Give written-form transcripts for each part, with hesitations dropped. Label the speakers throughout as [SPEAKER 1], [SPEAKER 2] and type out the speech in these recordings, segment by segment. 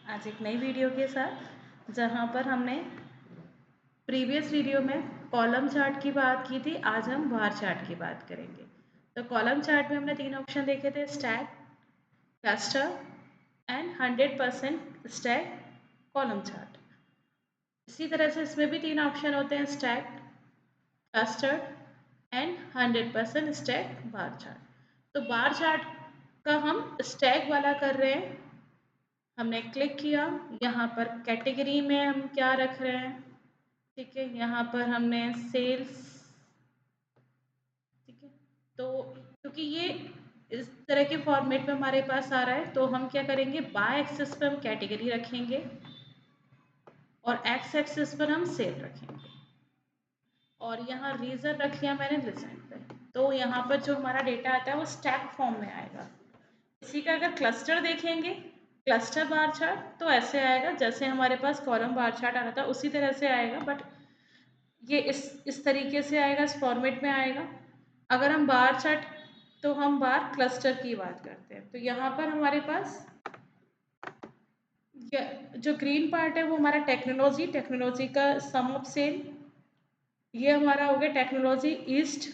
[SPEAKER 1] आज एक नई वीडियो के साथ, जहां पर हमने प्रीवियस वीडियो में कॉलम चार्ट की बात की थी। आज हम बार चार्ट की बात करेंगे। तो कॉलम चार्ट में हमने 3 ऑप्शन देखे थे, stack, cluster and 100% stack column chart. इसी तरह से इसमें भी 3 ऑप्शन होते हैं, stack, cluster and 100% stack bar chart. तो बार चार्ट का हम स्टैक वाला कर रहे हैं। हमने क्लिक किया, यहाँ पर कैटेगरी में हम क्या रख रहे हैं, ठीक है। यहाँ पर हमने सेल्स, ठीक है। तो क्योंकि ये इस तरह के फॉर्मेट में हमारे पास आ रहा है, तो हम क्या करेंगे, बाय एक्सिस पर हम कैटेगरी रखेंगे और एक्स एक्सिस पर हम सेल रखेंगे। और यहाँ रीजन रख लिया मैंने लिसन पे। तो यहाँ पर जो हमारा डेटा आता है वो स्टैक फॉर्म में आएगा। इसी का अगर क्लस्टर देखेंगे, क्लस्टर बार चार्ट, तो ऐसे आएगा जैसे हमारे पास कॉलम बार चार्ट आ रहा था, उसी तरह से आएगा। बट ये इस तरीके से आएगा, इस फॉर्मेट में आएगा। अगर हम बार चार्ट, तो हम बार क्लस्टर की बात करते हैं। तो यहाँ पर हमारे पास जो ग्रीन पार्ट है वो हमारा टेक्नोलॉजी का सम ऑफ सेल। ये हमारा हो गया technology east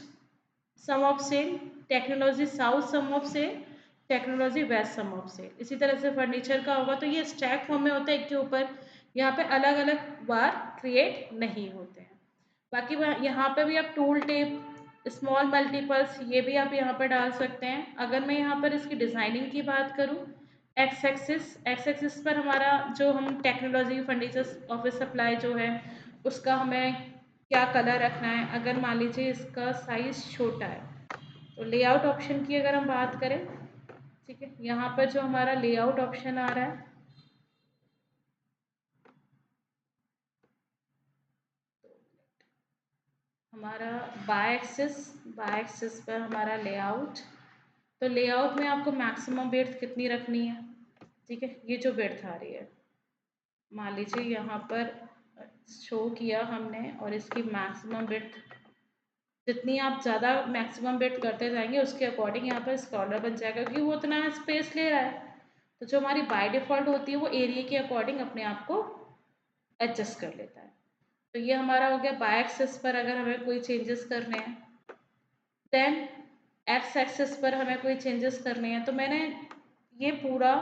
[SPEAKER 1] sum of cell, technology south sum of cell, technology west sum of cell. इसी तरह से फर्नीचर का होगा। तो ये स्टैक फॉर्म में होता है एक के ऊपर, यहाँ पे अलग अलग बार क्रिएट नहीं होते हैं। बाकी यहाँ पे भी आप टूल टेप, स्मॉल मल्टीपल्स, ये भी आप यहाँ पर डाल सकते हैं। अगर मैं यहाँ पर इसकी डिज़ाइनिंग की बात करूँ, एक्स एक्सिस पर हमारा जो हम टेक्नोलॉजी फर्नीचर ऑफिस सप्लाई जो है उसका हमें क्या कलर रखना है। अगर मान लीजिए इसका साइज छोटा है, तो लेआउट ऑप्शन की अगर हम बात करें, ठीक है, यहाँ पर जो हमारा लेआउट ऑप्शन आ रहा है, हमारा बाय एक्सिस पर हमारा लेआउट। तो लेआउट में आपको मैक्सिमम विड्थ कितनी रखनी है, ठीक है। ये जो विड्थ आ रही है, मान लीजिए यहाँ पर शो किया हमने, और इसकी मैक्सिमम विड्थ जितनी आप ज़्यादा मैक्सिमम विड्थ करते जाएंगे उसके अकॉर्डिंग यहाँ पर स्क्रॉलर बन जाएगा, क्योंकि वो उतना स्पेस ले रहा है। तो जो हमारी बाय डिफ़ॉल्ट होती है वो एरिया के अकॉर्डिंग अपने आप को एडजस्ट कर लेता है। तो ये हमारा हो गया बाय एक्सिस पर अगर हमें कोई चेंजेस करने हैं। देन एक्स एक्सिस पर हमें कोई चेंजेस करने हैं। तो मैंने ये पूरा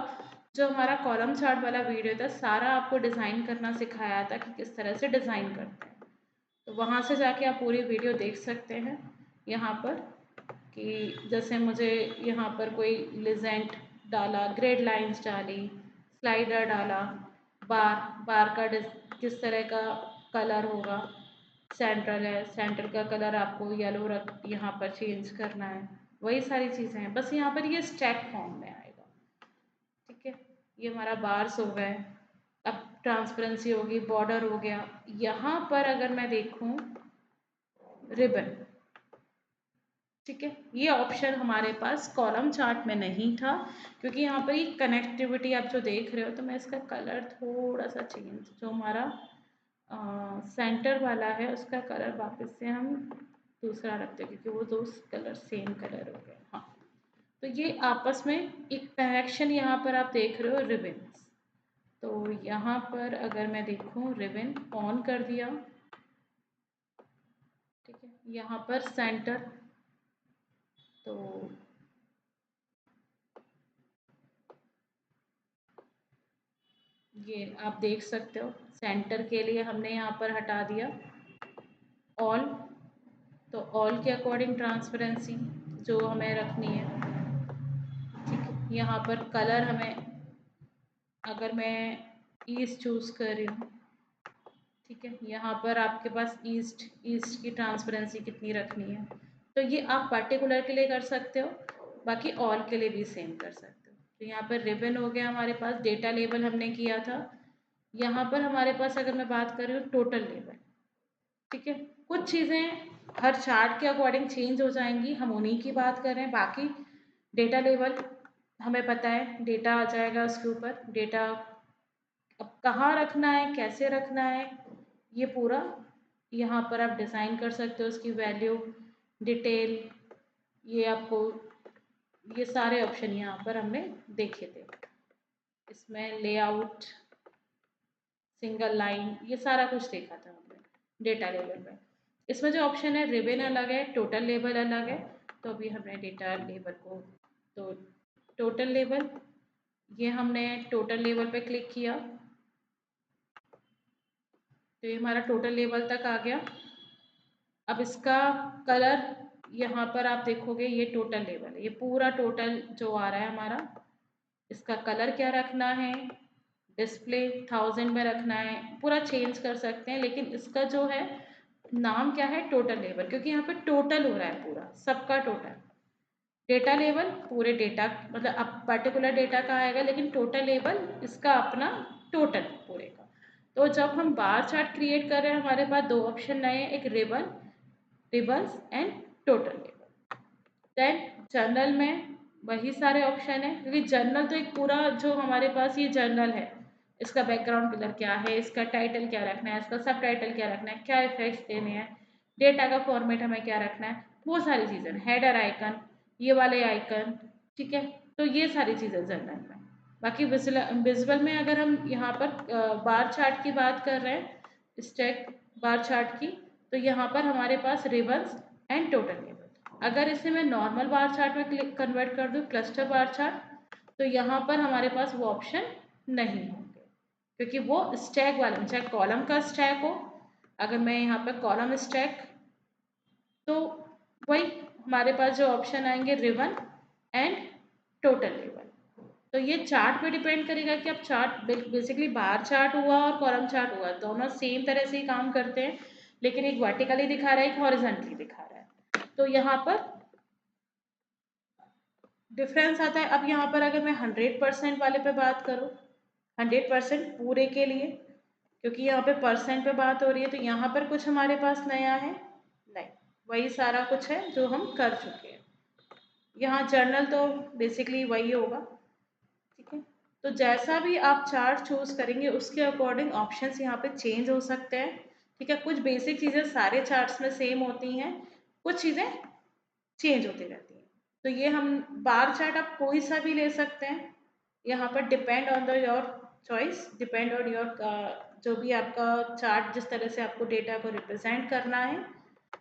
[SPEAKER 1] जो हमारा कॉलम चार्ट वाला वीडियो था सारा आपको डिज़ाइन करना सिखाया था कि किस तरह से डिज़ाइन करते हैं। तो वहाँ से जाके आप पूरी वीडियो देख सकते हैं। यहाँ पर कि जैसे मुझे यहाँ पर कोई लिजेंट डाला, ग्रेड लाइंस डाली, स्लाइडर डाला, बार का किस तरह का कलर होगा, सेंट्रल है, सेंटर का कलर आपको येलो रख यहाँ पर चेंज करना है, वही सारी चीज़ें हैं। बस यहाँ पर ये स्टैक फॉर्म में आएगा, ठीक है। ये हमारा बार्स हो गए, अब ट्रांसपेरेंसी होगी, बॉर्डर हो गया। यहाँ पर अगर मैं देखूँ रिबन, ठीक है, ये ऑप्शन हमारे पास कॉलम चार्ट में नहीं था, क्योंकि यहाँ पर ये कनेक्टिविटी आप जो देख रहे हो। तो मैं इसका कलर थोड़ा सा चेंज, जो हमारा सेंटर वाला है उसका कलर वापस से हम दूसरा रखते हैं, क्योंकि वो दो कलर सेम कलर हो गए। हाँ, तो ये आपस में एक कनेक्शन यहाँ पर आप देख रहे हो, रिबन्स। तो यहाँ पर अगर मैं देखूँ, रिबन ऑन कर दिया, ठीक है। यहाँ पर सेंटर, तो ये आप देख सकते हो, सेंटर के लिए हमने यहाँ पर हटा दिया ऑल। तो ऑल के अकॉर्डिंग ट्रांसपेरेंसी जो हमें रखनी है, ठीक है। यहाँ पर कलर हमें, अगर मैं ईस्ट चूज़ कर रही हूँ, ठीक है, यहाँ पर आपके पास ईस्ट की ट्रांसपेरेंसी कितनी रखनी है। तो ये आप पर्टिकुलर के लिए कर सकते हो, बाकी ऑल के लिए भी सेम कर सकते हो। तो यहाँ पर रिबन हो गया हमारे पास, डेटा लेबल हमने किया था। यहाँ पर हमारे पास अगर मैं बात कर रही हूँ टोटल लेबल, ठीक है। कुछ चीज़ें हर चार्ट के अकॉर्डिंग चेंज हो जाएंगी, हम उन्हीं की बात कर रहे हैं। बाकी डेटा लेबल हमें पता है, डेटा आ जाएगा उसके ऊपर, डेटा अब कहाँ रखना है, कैसे रखना है, ये पूरा यहाँ पर आप डिज़ाइन कर सकते हो। उसकी वैल्यू, डिटेल, ये आपको, ये सारे ऑप्शन यहाँ पर हमने देखे थे। इसमें लेआउट, सिंगल लाइन, ये सारा कुछ देखा था हमने डेटा लेवल में। इसमें जो ऑप्शन है रिबन अलग है, टोटल लेवल अलग है। तो अभी हमने डेटा लेवल को, तो टोटल लेवल, ये हमने टोटल लेवल पे क्लिक किया तो ये हमारा टोटल लेवल तक आ गया। अब इसका कलर, यहाँ पर आप देखोगे ये टोटल लेवल है, ये पूरा टोटल जो आ रहा है हमारा, इसका कलर क्या रखना है, डिस्प्ले 1000 में रखना है, पूरा चेंज कर सकते हैं। लेकिन इसका जो है नाम क्या है, टोटल लेवल, क्योंकि यहाँ पे टोटल हो रहा है पूरा सबका टोटल। डेटा लेवल पूरे डेटा, मतलब अब पर्टिकुलर डेटा का आएगा, लेकिन टोटल लेवल इसका अपना टोटल पूरे का। तो जब हम बार चार्ट क्रिएट कर रहे हैं, हमारे पास दो ऑप्शन नए हैं, एक ribbons and total level. Then general में वही सारे ऑप्शन है, क्योंकि जर्नल तो एक पूरा जो हमारे पास ये जर्नल है, इसका बैकग्राउंड कलर क्या है, इसका टाइटल क्या रखना है, इसका सब टाइटल क्या रखना है, क्या इफेक्ट्स देने हैं, डेटा का फॉर्मेट हमें क्या रखना है, वो सारी चीज़ें, हेडर आइकन, ये वाले आइकन, ठीक है। तो ये सारी चीज़ें जर्नल में। बाकी विजुअल में अगर हम यहाँ पर बार चार्ट की बात कर रहे हैं, स्टैक बार चार्ट की, तो यहाँ पर हमारे पास रिबन्स एंड टोटल लेवल। अगर इसे मैं नॉर्मल बार चार्ट में क्लिक कन्वर्ट कर दूँ, क्लस्टर बार चार्ट, तो यहाँ पर हमारे पास वो ऑप्शन नहीं होंगे, क्योंकि वो स्टैक वाले, चाहे कॉलम का स्टैक हो, अगर मैं यहाँ पर कॉलम स्टैक, तो वही हमारे पास जो ऑप्शन आएंगे रिबन एंड टोटल लेवल। तो ये चार्ट पे डिपेंड करेगा कि अब चार्ट बेसिकली बार चार्ट हुआ और कॉलम चार्ट हुआ, दोनों सेम तरह से ही काम करते हैं, लेकिन एक वर्टिकली दिखा रहा है, एक हॉरिजॉन्टली दिखा रहा है। तो यहाँ पर डिफरेंस आता है। अब यहाँ पर अगर मैं 100% वाले पे बात करूँ, 100% पूरे के लिए, क्योंकि यहाँ पे परसेंट पे बात हो रही है, तो यहाँ पर कुछ हमारे पास नया है नहीं, वही सारा कुछ है जो हम कर चुके हैं। यहाँ जर्नल तो बेसिकली वही होगा, ठीक है। तो जैसा भी आप चार्ट चूज करेंगे उसके अकॉर्डिंग ऑप्शंस यहाँ पे चेंज हो सकते हैं, ठीक है। कुछ बेसिक चीज़ें सारे चार्ट्स में सेम होती हैं, कुछ चीज़ें चेंज होती रहती हैं। तो ये हम बार चार्ट आप कोई सा भी ले सकते हैं, यहाँ पर depend on the your choice, depend on your जो भी आपका चार्ट, जिस तरह से आपको डेटा को रिप्रेजेंट करना है,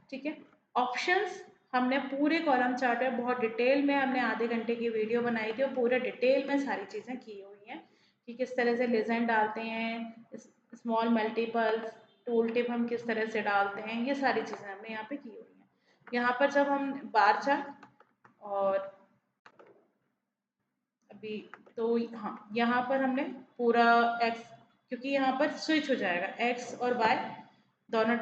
[SPEAKER 1] ठीक है। ऑप्शंस हमने पूरे कॉलम चार्ट में बहुत डिटेल में, हमने आधे घंटे की वीडियो बनाई थी और पूरे डिटेल में सारी चीज़ें की हुई हैं कि किस तरह से लेजेंड डालते हैं, स्मॉल मल्टीपल्स, टूल टिप हम किस तरह से डालते हैं, ये सारी चीज़ें हमने यहाँ पे की हुई हैं। यहाँ पर जब हम बार चार्ट और अभी, तो हाँ, यहाँ पर हमने पूरा एक्स, क्योंकि यहाँ पर स्विच हो जाएगा एक्स और वाई दोनों,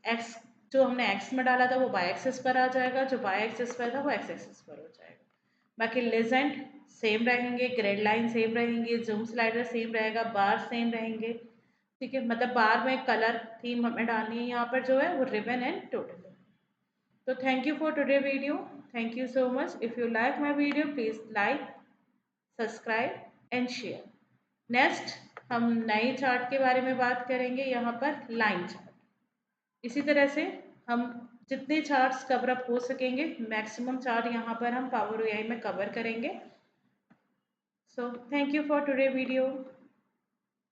[SPEAKER 1] एक्स जो हमने एक्स में डाला था वो वाई एक्सिस पर आ जाएगा, जो वाई एक्सिस पर था वो एक्स एक्सिस पर हो जाएगा। बाकी लेजेंड सेम रहेंगे, ग्रेड लाइन सेम रहेंगी, जूम स्लाइडर सेम रहेगा, बार सेम रहेंगे, ठीक है। मतलब बार में कलर थीम हमें डालनी है, यहाँ पर जो है वो रिबन एंड टोटल है। तो thank you for today video, thank you so much. If you like my video please like, subscribe and share. Next हम नए चार्ट के बारे में बात करेंगे, यहाँ पर लाइन चार्ट। इसी तरह से हम जितने चार्ट्स कवर अप हो सकेंगे, मैक्सिमम चार्ट यहाँ पर हम पावर BI में कवर करेंगे। So thank you for today video.